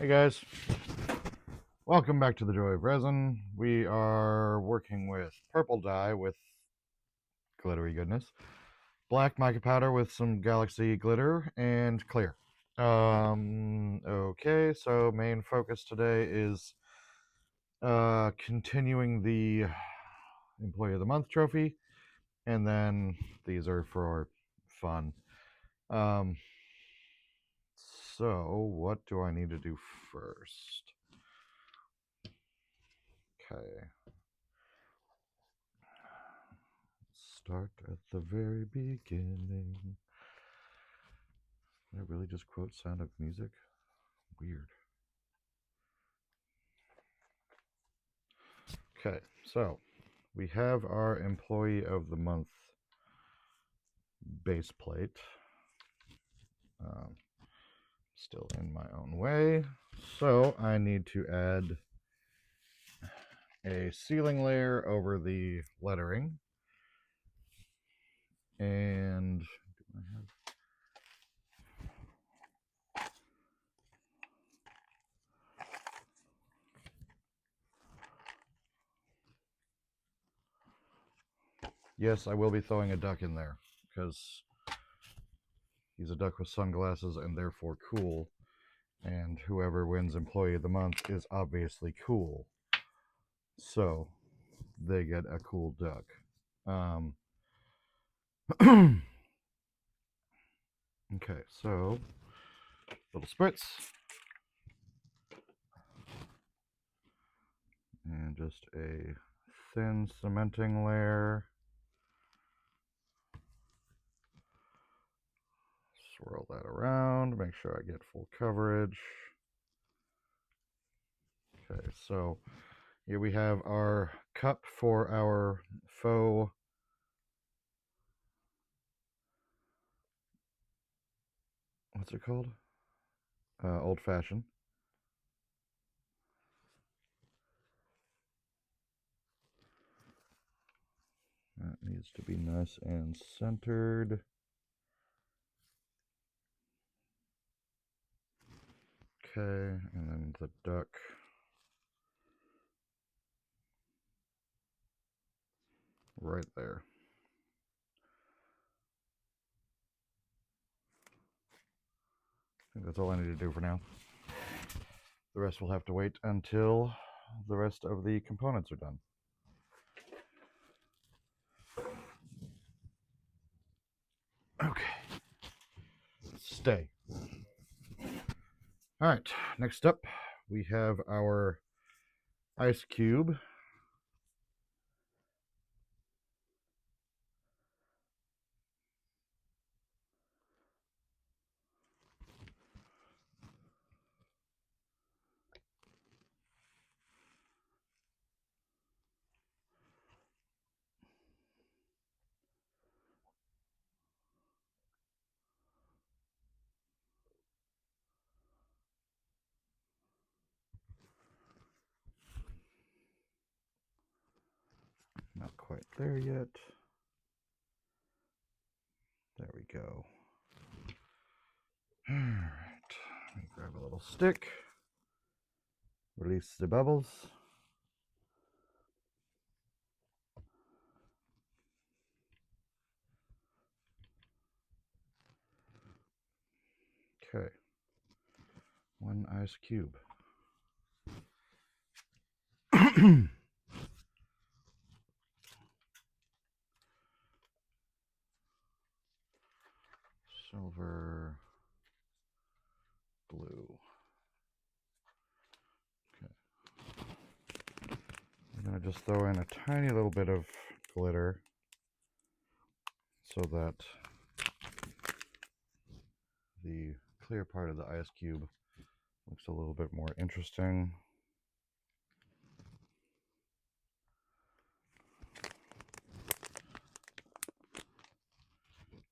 Hey guys, welcome back to the Joy of Resin. We are working with purple dye with glittery goodness, black mica powder with some galaxy glitter, and clear. Okay, so main focus today is continuing the Employee of the Month trophy, and then these are for fun. Um, so what do I need to do first? Okay. Start at the very beginning. Did I really just quote Sound of Music? Weird. Okay, so we have our Employee of the Month base plate. Still in my own way. So I need to add a sealing layer over the lettering. And do I have... Yes, I will be throwing a duck in there because he's a duck with sunglasses and therefore cool. And whoever wins Employee of the Month is obviously cool. So they get a cool duck. Okay, so little spritz. And just a thin cementing layer. Swirl that around, make sure I get full coverage. Okay, so here we have our cup for our faux what's it called? Old fashioned. That needs to be nice and centered. Okay, and then the duck. Right there. I think that's all I need to do for now. The rest will have to wait until the rest of the components are done. Okay. Stay. All right, next up, we have our ice cube. Not quite there yet. There we go. All right, let me grab a little stick. Release the bubbles. Okay. One ice cube. Silver, blue. Okay. I'm going to just throw in a tiny little bit of glitter so that the clear part of the ice cube looks a little bit more interesting.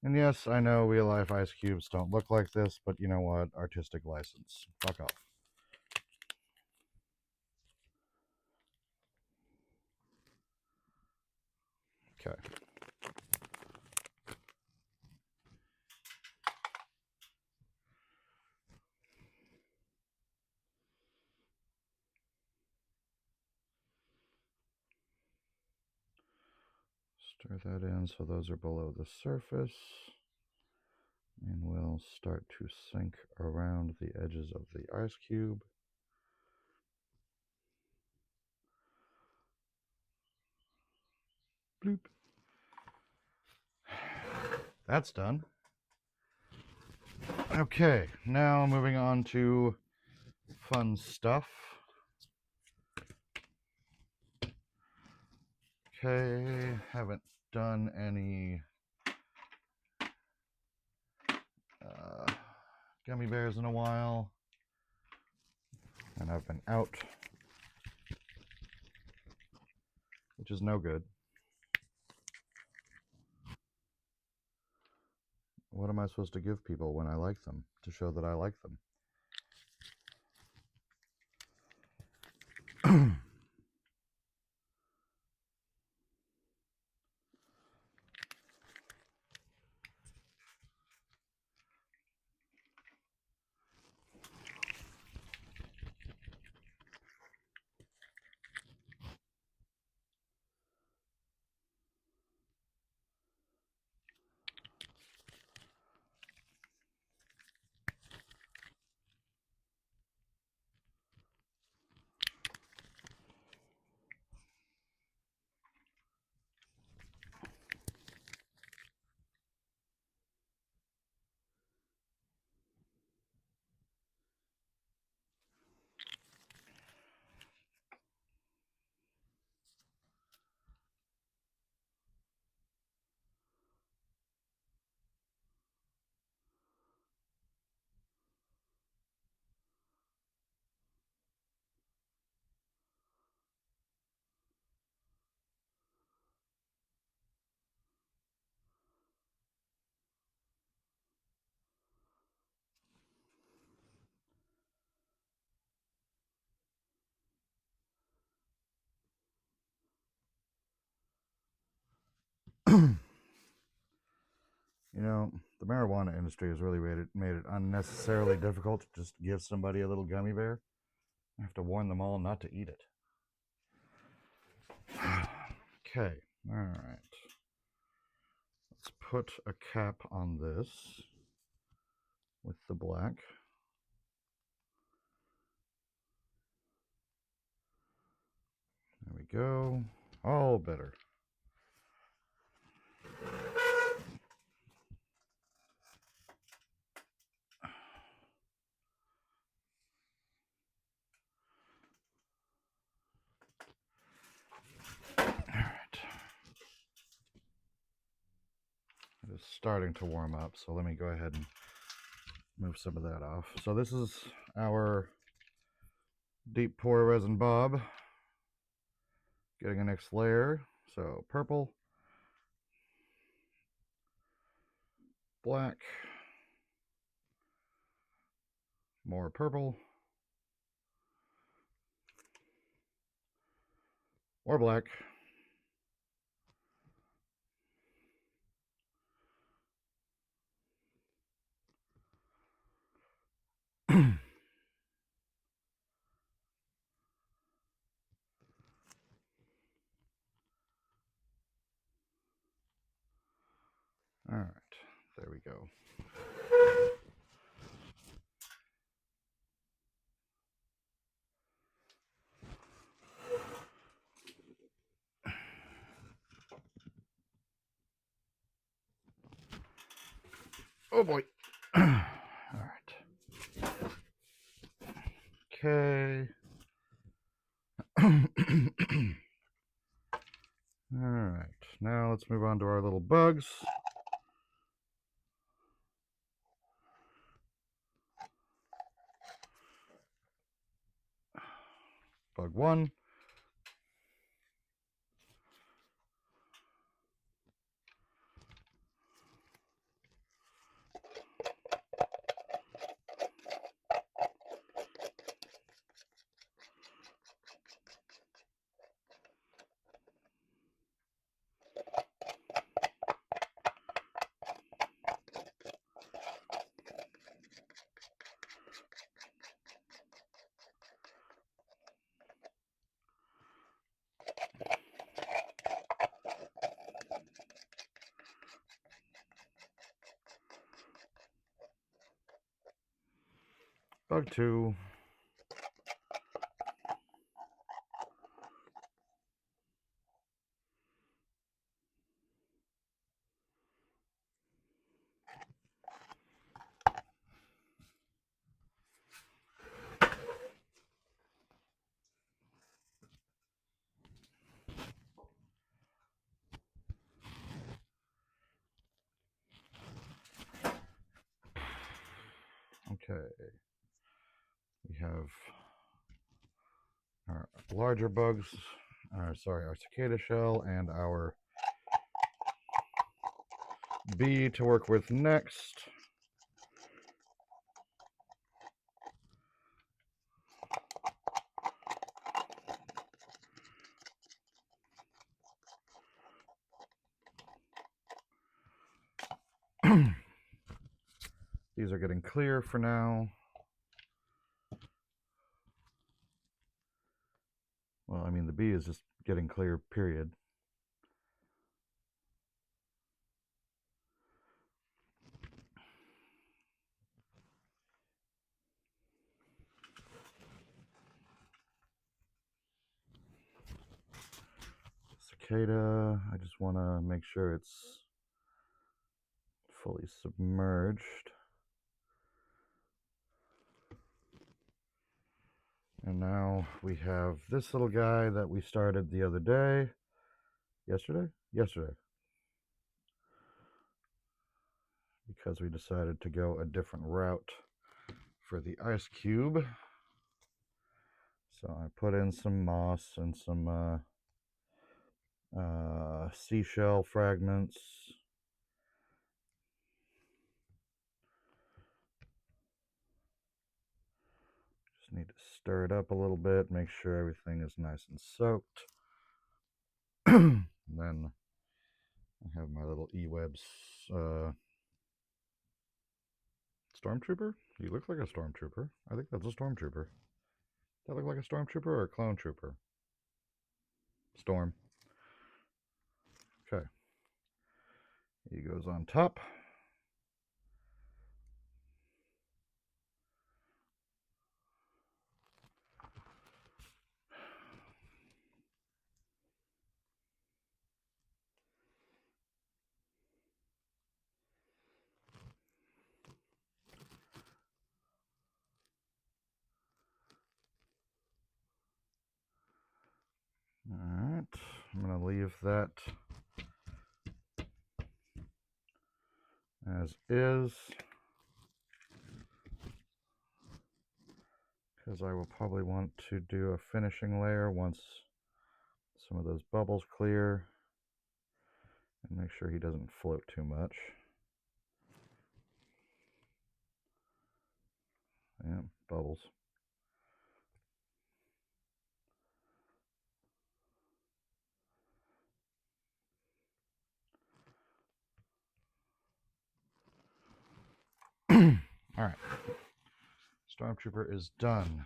And yes, I know real life ice cubes don't look like this, but you know what? Artistic license. Fuck off. Okay. Stir that in so those are below the surface. And we'll start to sink around the edges of the ice cube. Bloop. That's done. Okay, now moving on to fun stuff. Okay, haven't done any gummy bears in a while, and I've been out, which is no good. What am I supposed to give people when I like them to show that I like them? You know, the marijuana industry has really made it unnecessarily difficult to just give somebody a little gummy bear. I have to warn them all not to eat it. Okay, all right. Let's put a cap on this with the black. There we go. All better. It is starting to warm up, so let me go ahead and move some of that off. So this is our deep pour resin bob. Getting a next layer. So purple, black, more purple, more black, all right, there we go. Oh boy. All right. Okay. All right, now let's move on to our little bugs. Bug one. Bug 2. Okay. We have our larger bugs, our cicada shell, and our bee to work with next. These are getting clear for now. Well, I mean, the bee is just getting clear, period. Cicada, I just want to make sure it's fully submerged. And now we have this little guy that we started the other day. Yesterday? Yesterday. Because we decided to go a different route for the ice cube. So I put in some moss and some seashell fragments. Just need to stir it up a little bit, make sure everything is nice and soaked. And then I have my little E-Webs Stormtrooper? He looks like a Stormtrooper. I think that's a Stormtrooper. Does that look like a Stormtrooper or a Clone Trooper? Storm. Okay. He goes on top. Alright, I'm going to leave that as is, because I will probably want to do a finishing layer once some of those bubbles clear, and make sure he doesn't float too much. Yeah, bubbles. Alright, Stormtrooper is done.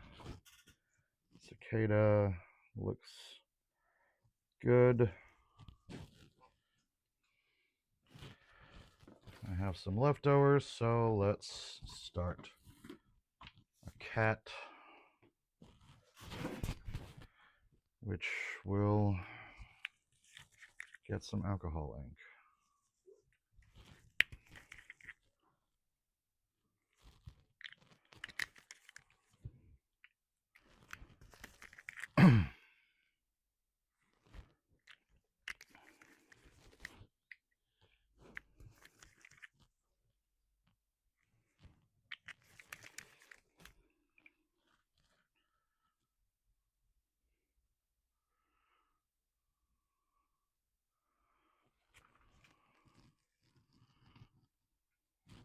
Cicada looks good. I have some leftovers, so let's start a cat, which will get some alcohol ink.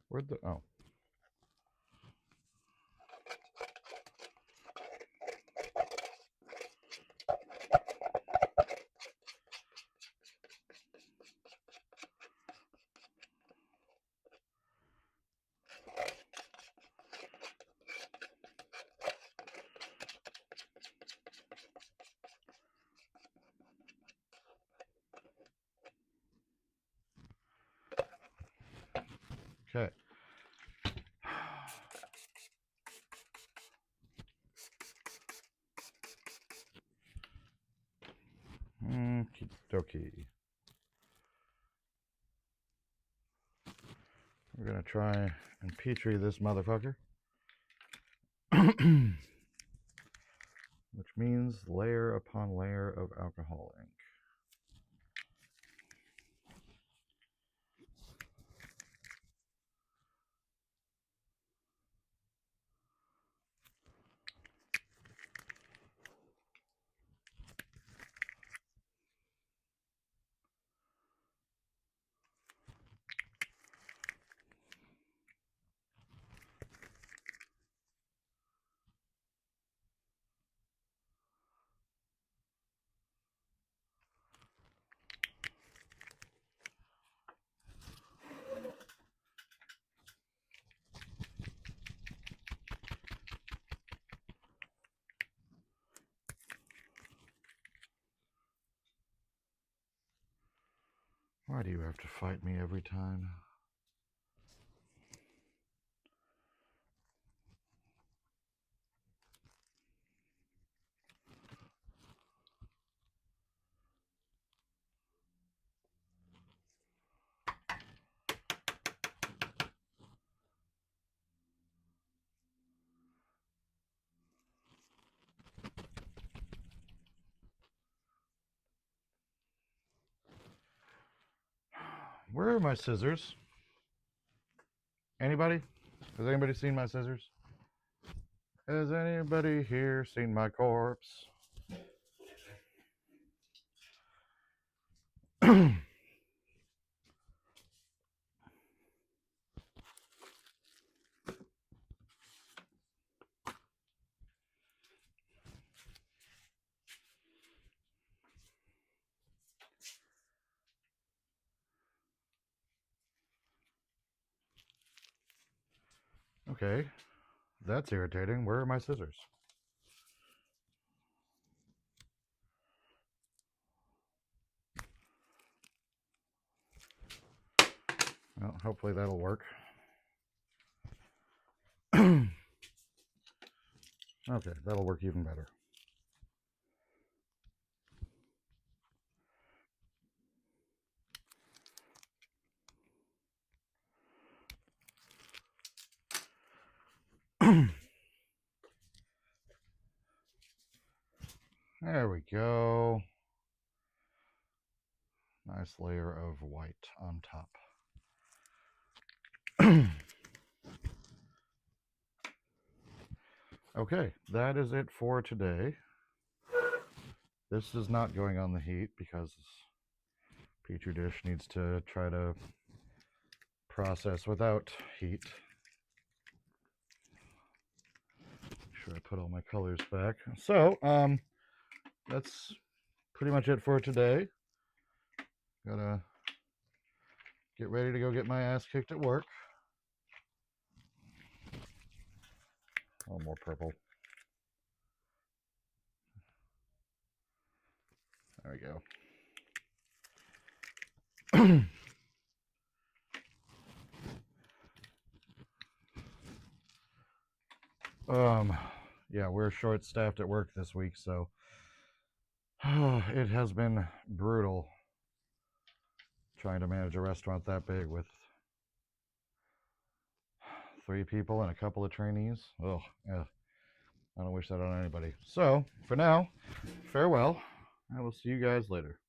Where'd the, oh. Okay, Okie dokie. We're going to try and Petri this motherfucker. Which means layer upon layer of alcohol ink. Why do you have to fight me every time? Where are my scissors? Anybody? Has anybody seen my scissors? Has anybody here seen my corpse? Okay, that's irritating. Where are my scissors? Well, hopefully that'll work. Okay, that'll work even better. There we go. Nice layer of white on top. Okay, that is it for today. This is not going on the heat because Petri dish needs to try to process without heat. Make sure I put all my colors back. So, that's pretty much it for today. Gotta get ready to go get my ass kicked at work. Oh, more purple. There we go. Yeah, we're short-staffed at work this week, so it has been brutal trying to manage a restaurant that big with 3 people and a couple of trainees. Oh, yeah. I don't wish that on anybody. So, for now, farewell. I will see you guys later.